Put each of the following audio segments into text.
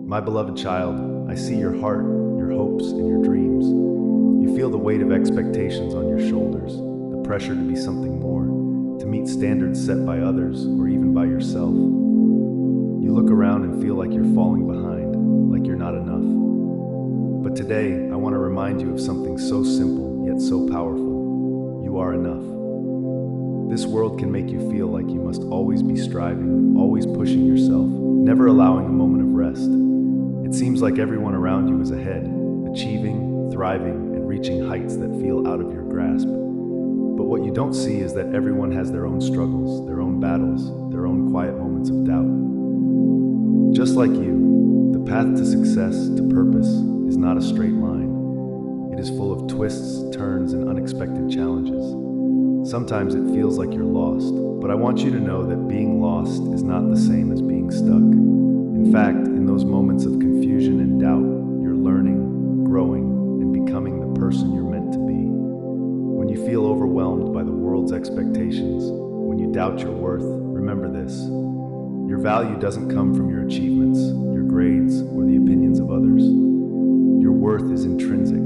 My beloved child, I see your heart, your hopes, and your dreams. You feel the weight of expectations on your shoulders, the pressure to be something more, to meet standards set by others or even by yourself. You look around and feel like you're falling behind, like you're not enough. But today, I want to remind you of something so simple yet so powerful. You are enough. This world can make you feel like you must always be striving, always pushing yourself, never allowing a moment of rest. It seems like everyone around you is ahead, achieving, thriving, and reaching heights that feel out of your grasp. But what you don't see is that everyone has their own struggles, their own battles, their own quiet moments of doubt. Just like you, the path to success, to purpose, is not a straight line. It is full of twists, turns, and unexpected challenges. Sometimes it feels like you're lost, but I want you to know that being lost is not the same as being stuck. In fact, in those moments of confusion and doubt, you're learning, growing, and becoming the person you're meant to be. When you feel overwhelmed by the world's expectations, when you doubt your worth, remember this. Your value doesn't come from your achievements, your grades, or the opinions of others. Your worth is intrinsic.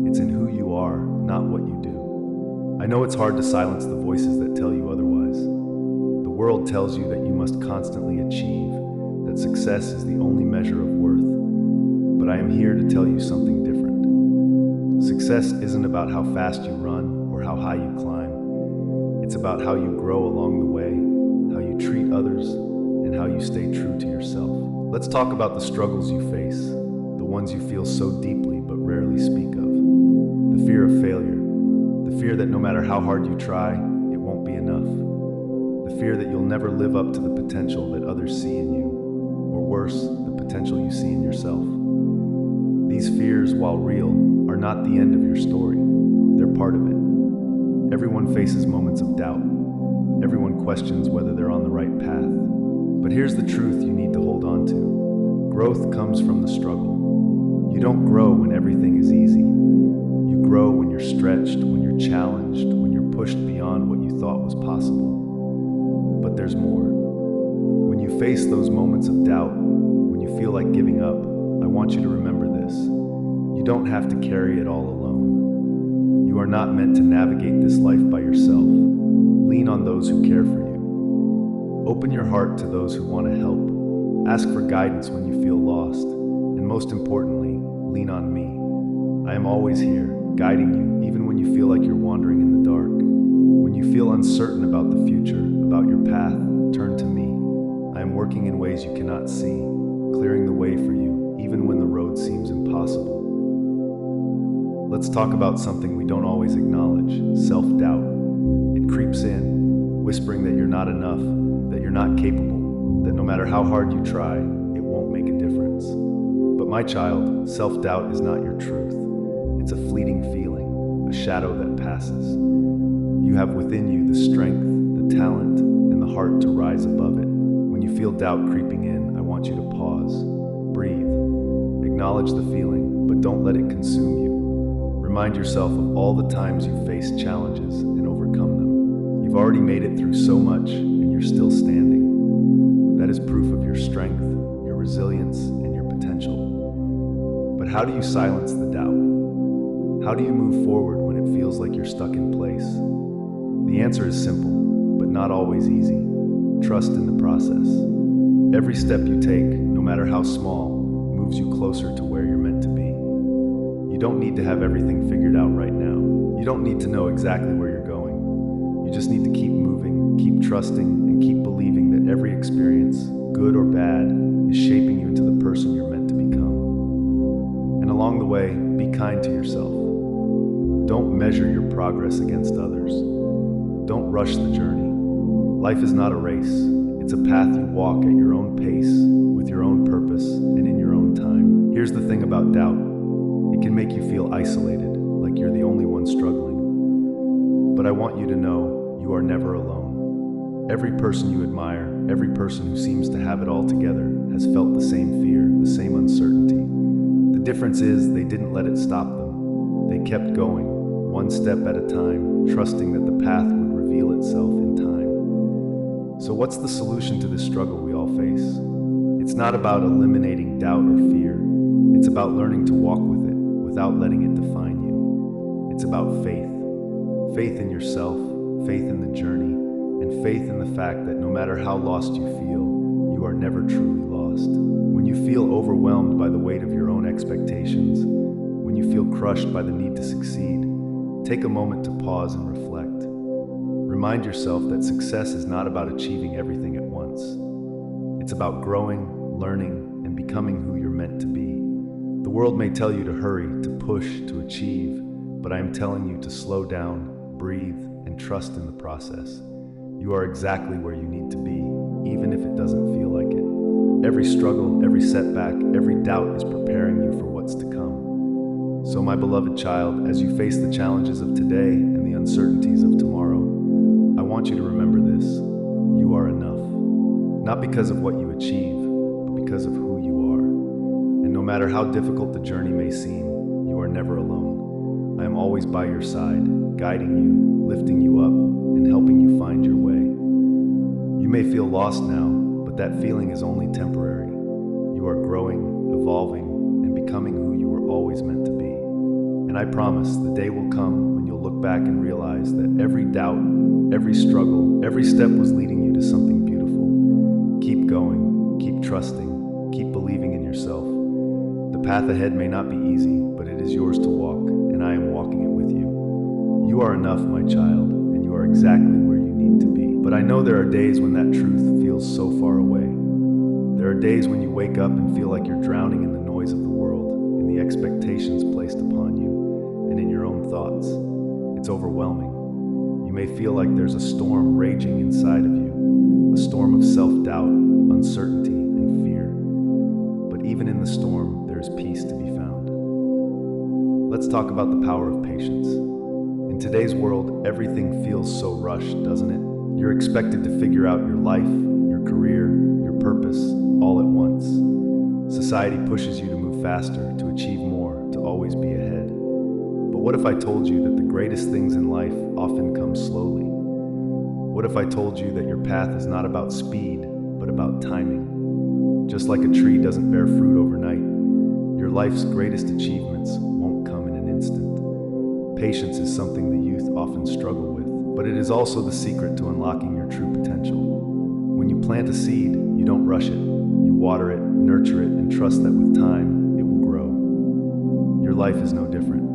It's in who you are, not what you do. I know it's hard to silence the voices that tell you otherwise. The world tells you that you must constantly achieve, that success is the only measure of worth. But I am here to tell you something different. Success isn't about how fast you run or how high you climb. It's about how you grow along the way, how you treat others, and how you stay true to yourself. Let's talk about the struggles you face, the ones you feel so deeply but rarely speak of. The fear of failure, the fear that no matter how hard you try, it won't be enough. The fear that you'll never live up to the potential that others see in you, or worse, the potential you see in yourself. These fears, while real, are not the end of your story. They're part of it. Everyone faces moments of doubt. Everyone questions whether they're on the right path. But here's the truth you need to hold on to. Growth comes from the struggle. You don't grow when everything is easy. You grow when you're stretched, when you're challenged, when you're pushed beyond what you thought was possible. But there's more. When you face those moments of doubt, when you feel like giving up, I want you to remember this. You don't have to carry it all alone. You are not meant to navigate this life by yourself. Lean on those who care for you. Open your heart to those who want to help. Ask for guidance when you feel lost. And most importantly, lean on me. I am always here, guiding you, even when you feel like you're wandering in the dark. When you feel uncertain about the future, about your path, turn to me. I am working in ways you cannot see, clearing the way for you, even when the road seems impossible. Let's talk about something we don't always acknowledge, self-doubt. It creeps in, whispering that you're not enough, that you're not capable, that no matter how hard you try, it won't make a difference. But my child, self-doubt is not your truth. It's a fleeting feeling, a shadow that passes. You have within you the strength, the talent, and the heart to rise above it. When you feel doubt creeping in, I want you to pause, breathe, acknowledge the feeling, but don't let it consume you. Remind yourself of all the times you've faced challenges and overcome them. You've already made it through so much, and you're still standing. That is proof of your strength, your resilience, and your potential. But how do you silence the doubt? How do you move forward when it feels like you're stuck in place? The answer is simple, but not always easy. Trust in the process. Every step you take, no matter how small, moves you closer to where you're meant to be. You don't need to have everything figured out right now. You don't need to know exactly where you're going. You just need to keep moving, keep trusting, and keep believing that every experience, good or bad, is shaping you into the person you're meant to become. And along the way, be kind to yourself. Don't measure your progress against others. Don't rush the journey. Life is not a race. It's a path you walk at your own pace, with your own purpose, and in your own time. Here's the thing about doubt. It can make you feel isolated, like you're the only one struggling. But I want you to know you are never alone. Every person you admire, every person who seems to have it all together, has felt the same fear, the same uncertainty. The difference is they didn't let it stop them. They kept going, one step at a time, trusting that the path would reveal itself in time. So what's the solution to this struggle we all face? It's not about eliminating doubt or fear. It's about learning to walk with it without letting it define you. It's about faith. Faith in yourself, faith in the journey, and faith in the fact that no matter how lost you feel, you are never truly lost. When you feel overwhelmed by the weight of your own expectations, when you feel crushed by the need to succeed, take a moment to pause and reflect. Remind yourself that success is not about achieving everything at once. It's about growing, learning, and becoming who you're meant to be. The world may tell you to hurry, to push, to achieve, but I am telling you to slow down, breathe, and trust in the process. You are exactly where you need to be, even if it doesn't feel like it. Every struggle, every setback, every doubt is preparing you for what's to come. So, my beloved child, as you face the challenges of today and the uncertainties of tomorrow, I want you to remember this: you are enough. Not because of what you achieve, but because of who you are. And no matter how difficult the journey may seem, you are never alone. I am always by your side, guiding you, lifting you up, and helping you find your way. You may feel lost now, but that feeling is only temporary. You are growing, evolving, and becoming who you were always meant to be. And I promise the day will come when you'll look back and realize that every doubt, every struggle, every step was leading you to something beautiful. Keep going, keep trusting, keep believing in yourself. The path ahead may not be easy, but it is yours to walk, and I am walking it with you. You are enough, my child, and you are exactly where you need to be. But I know there are days when that truth feels so far away. There are days when you wake up and feel like you're drowning in the noise of the world, in the expectations placed upon you, and in your own thoughts. It's overwhelming. You may feel like there's a storm raging inside of you, a storm of self-doubt, uncertainty, and fear. But even in the storm, there is peace to be found. Let's talk about the power of patience. In today's world, everything feels so rushed, doesn't it? You're expected to figure out your life, your career, your purpose, all at once. Society pushes you to move faster, to achieve more, to always be ahead. But what if I told you that the greatest things in life often come slowly? What if I told you that your path is not about speed, but about timing? Just like a tree doesn't bear fruit overnight, your life's greatest achievements won't come in an instant. Patience is something the youth often struggle with, but it is also the secret to unlocking your true potential. When you plant a seed, you don't rush it. You water it, nurture it, and trust that with time, it will grow. Your life is no different.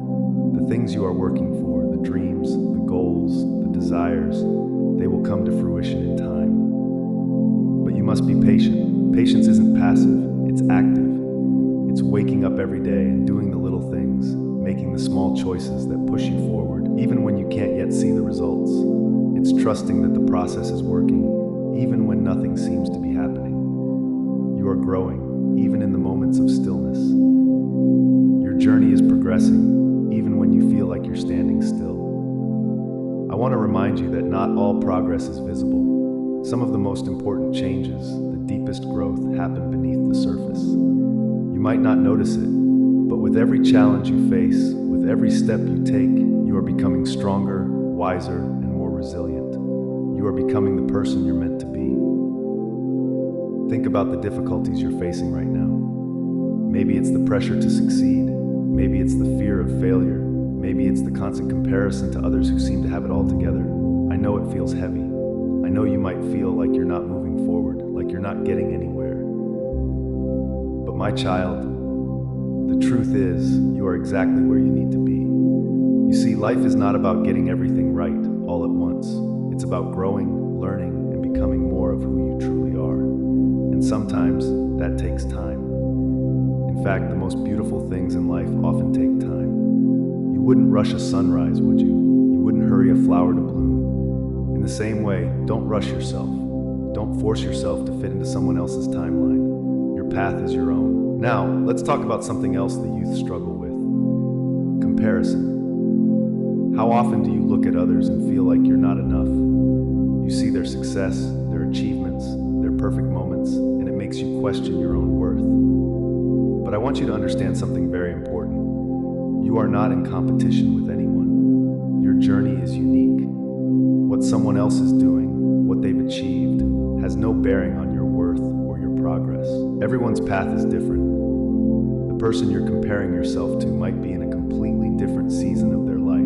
The things you are working for, the dreams, the goals, the desires, they will come to fruition in time. But you must be patient. Patience isn't passive, it's active. It's waking up every day and doing the little things, making the small choices that push you forward, even when you can't yet see the results. It's trusting that the process is working, even when nothing seems to be happening. You are growing, even in the moments of stillness. Your journey is progressing, even when you feel like you're standing still. I want to remind you that not all progress is visible. Some of the most important changes, the deepest growth, happen beneath the surface. You might not notice it, but with every challenge you face, with every step you take, you are becoming stronger, wiser, and more resilient. You are becoming the person you're meant to be. Think about the difficulties you're facing right now. Maybe it's the pressure to succeed. Maybe it's the fear of failure. Maybe it's the constant comparison to others who seem to have it all together. I know it feels heavy. I know you might feel like you're not moving forward, like you're not getting anywhere. But my child, the truth is, you are exactly where you need to be. You see, life is not about getting everything right all at once. It's about growing, learning, and becoming more of who you truly are. And sometimes that takes time. In fact, the most beautiful things in life often take time. You wouldn't rush a sunrise, would you? You wouldn't hurry a flower to bloom. In the same way, don't rush yourself. Don't force yourself to fit into someone else's timeline. Your path is your own. Now, let's talk about something else the youth struggle with: comparison. How often do you look at others and feel like you're not enough? You see their success, their achievements, their perfect moments, and it makes you question your own worth. But I want you to understand something very important. You are not in competition with anyone. Your journey is unique. What someone else is doing, what they've achieved, has no bearing on your worth or your progress. Everyone's path is different. The person you're comparing yourself to might be in a completely different season of their life.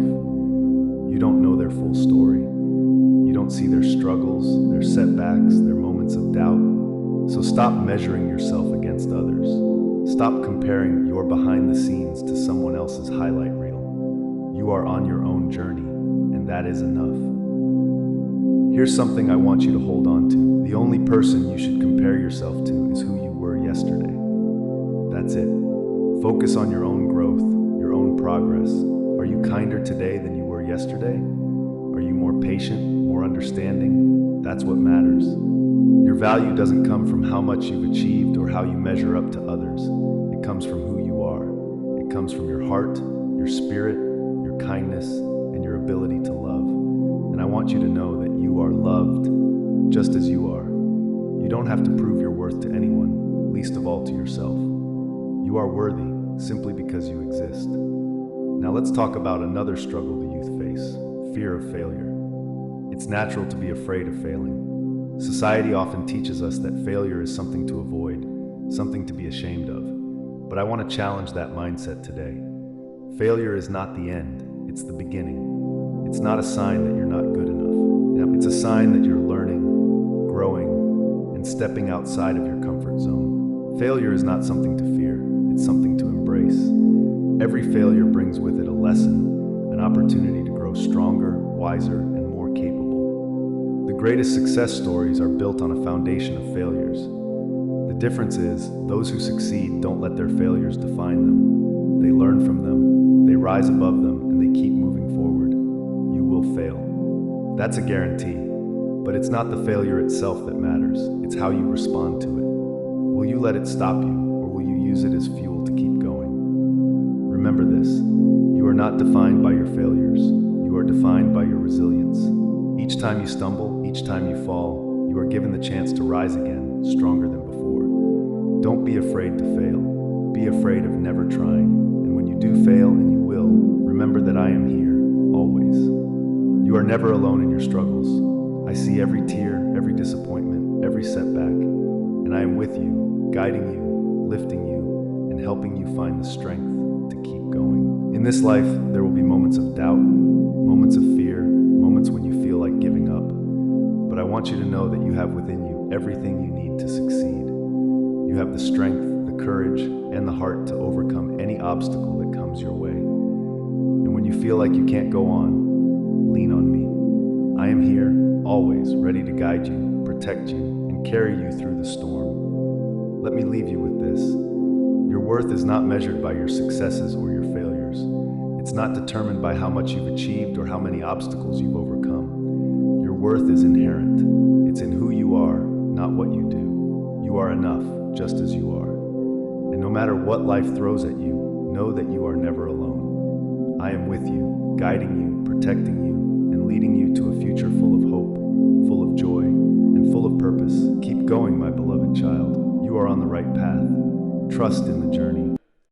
You don't know their full story. You don't see their struggles, their setbacks, their moments of doubt. So stop measuring yourself against others. Stop comparing your behind the scenes to someone else's highlight reel. You are on your own journey, and that is enough. Here's something I want you to hold on to. The only person you should compare yourself to is who you were yesterday. That's it. Focus on your own growth, your own progress. Are you kinder today than you were yesterday? Are you more patient, more understanding? That's what matters. Your value doesn't come from how much you've achieved or how you measure up to others. It comes from who you are. It comes from your heart, your spirit, your kindness, and your ability to love. And I want you to know that you are loved just as you are. You don't have to prove your worth to anyone, least of all to yourself. You are worthy simply because you exist. Now let's talk about another struggle the youth face: fear of failure. It's natural to be afraid of failing. Society often teaches us that failure is something to avoid, something to be ashamed of. But I want to challenge that mindset today. Failure is not the end, it's the beginning. It's not a sign that you're not good enough. It's a sign that you're learning, growing, and stepping outside of your comfort zone. Failure is not something to fear, it's something to embrace. Every failure brings with it a lesson, an opportunity to grow stronger, wiser, and more capable. The greatest success stories are built on a foundation of failures. The difference is, those who succeed don't let their failures define them. They learn from them, they rise above them, and they keep moving forward. You will fail. That's a guarantee. But it's not the failure itself that matters, it's how you respond to it. Will you let it stop you, or will you use it as fuel to keep going? Remember this: you are not defined by your failures, you are defined by your resilience. Each time you stumble, each time you fall, you are given the chance to rise again, stronger than before. Don't be afraid to fail. Be afraid of never trying. And when you do fail, and you will, remember that I am here, always. You are never alone in your struggles. I see every tear, every disappointment, every setback, and I am with you, guiding you, lifting you, and helping you find the strength to keep going. In this life, there will be moments of doubt, moments of fear, moments when you feel like giving up. But I want you to know that you have within you everything you need to succeed. You have the strength, the courage, and the heart to overcome any obstacle that comes your way. And when you feel like you can't go on, lean on me. I am here, always ready to guide you, protect you, and carry you through the storm. Let me leave you with this. Your worth is not measured by your successes or your failures. It's not determined by how much you've achieved or how many obstacles you've overcome. Your worth is inherent. It's in who you are, not what you do. You are enough, just as you are. And no matter what life throws at you, know that you are never alone. I am with you, guiding you, protecting you, and leading you to a future full of hope, full of joy, and full of purpose. Keep going, my beloved child. You are on the right path. Trust in the journey.